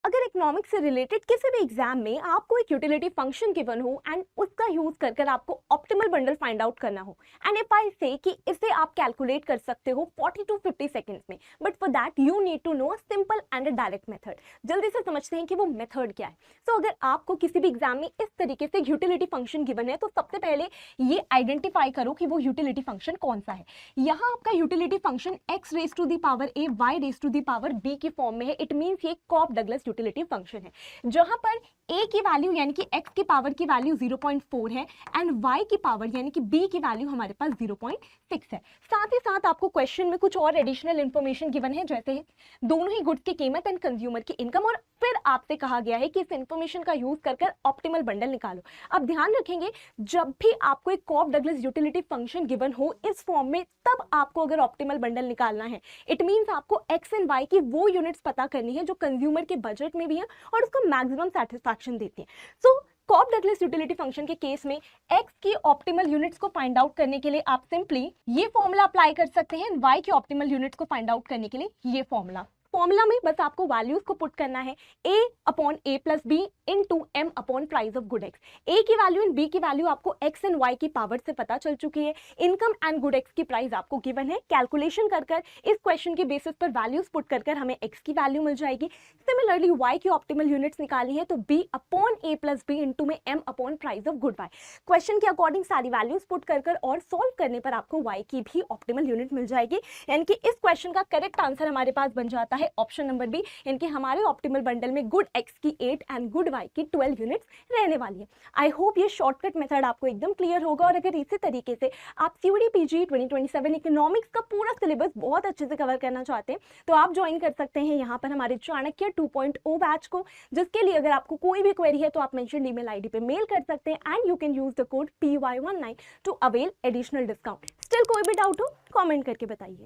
अगर इकोनॉमिक्स से रिलेटेड किसी भी एग्जाम में आपको एक यूटिलिटी फंक्शन गिवन हो एंड उसका यूज कर कर आपको ऑप्टिमल बंडल फाइंड आउट करना हो एंड इफ आई से कि इसे आप कैलकुलेट कर सकते हो 40 to 50 सेकंड्स में, but for that you need to know a simple and a direct method. जल्दी से समझते हैं कि वो मेथड क्या है। सो अगर आपको किसी भी एग्जाम में इस तरीके से यूटिलिटी फंक्शन गिवन है तो सबसे पहले ये आइडेंटिफाई करो कि वो यूटिलिटी फंक्शन कौन सा है। यहाँ आपका utility function x raise to the power a y raise to the power b की फॉर्म में है। इट मींस ये कॉप डगलस यूटिलिटी फंक्शन है, जहां पर a की वैल्यू यानी कि x की पावर की वैल्यू 0.4 है एंड y की पावर यानी कि b की वैल्यू हमारे पास 0.6 है। साथ ही साथ आपको क्वेश्चन में कुछ और एडिशनल इंफॉर्मेशन गिवन है, जैसे दोनों ही गुड्स की कीमत एंड कंज्यूमर की इनकम, और फिर आपसे कहा गया है कि इस इंफॉर्मेशन का यूज कर कर ऑप्टिमल बंडल निकालो। अब ध्यान रखेंगे, जब भी आपको एक Cobb Douglas utility function given हो इस फॉर्म में, तब आपको अगर ऑप्टिमल बंडल निकालना है, इट मींस आपको x एंड y की वो यूनिट्स पता करनी है जो कंज्यूमर के बजट में भी है और उसको मैक्सिमम सेटिस्फैक्शन देती है। सो कॉप डगलस यूटिलिटी फंक्शन के केस में x की ऑप्टिमल यूनिट्स को फाइंड आउट करने के लिए आप सिंपली ये फॉर्मूला अप्लाई कर सकते हैं, y की ऑप्टिमल यूनिट्स को फाइंड आउट करने के लिए ये फॉर्मूला में बस आपको वैल्यूज को पुट करना है a upon a plus B into m upon price of good x। a की वैल्यू एंड b की वैल्यू आपको x एंड y की पावर से पता चल चुकी है। इनकम एंड गुड x की प्राइस आपको गिवन है। कैलकुलेशन कर कर इस क्वेश्चन के बेसिस पर वैल्यूज पुट कर कर हमें x की वैल्यू मिल जाएगी। सिमिलरली y की ऑप्टिमल यूनिट्स निकाली है तो b upon a plus B into में m upon price of good y। Question के अकॉर्डिंग सारी वैल्यूज पुट कर कर और सोल्व करने पर आपको y की भी ऑप्टिमल यूनिट मिल जाएगी, यानी कि इस क्वेश्चन का करेक्ट आंसर हमारे पास बन जाता है ऑप्शन नंबर बी, यानी कि हमारे ऑप्टिमल बंडल में गुड x की 8 एंड गुड y की 12 यूनिट्स रहने वाली है। आई होप ये शॉर्टकट मेथड आपको एकदम क्लियर होगा, और अगर इसी तरीके से आप CUET PG 2027 इकोनॉमिक्स का पूरा सिलेबस बहुत अच्छे से कवर करना चाहते हैं तो आप ज्वाइन कर सकते हैं यहाँ पर हमारे चाणक्य 2.0 बैच को, जिसके लिए अगर आपको कोई भी क्वेरी है तो आप मेंशन ईमेल आईडी पे मेल कर सकते हैं and you can use the code PY19 to avail additional discount. Still कोई भी डाउट हो कमेंट करके बताइए।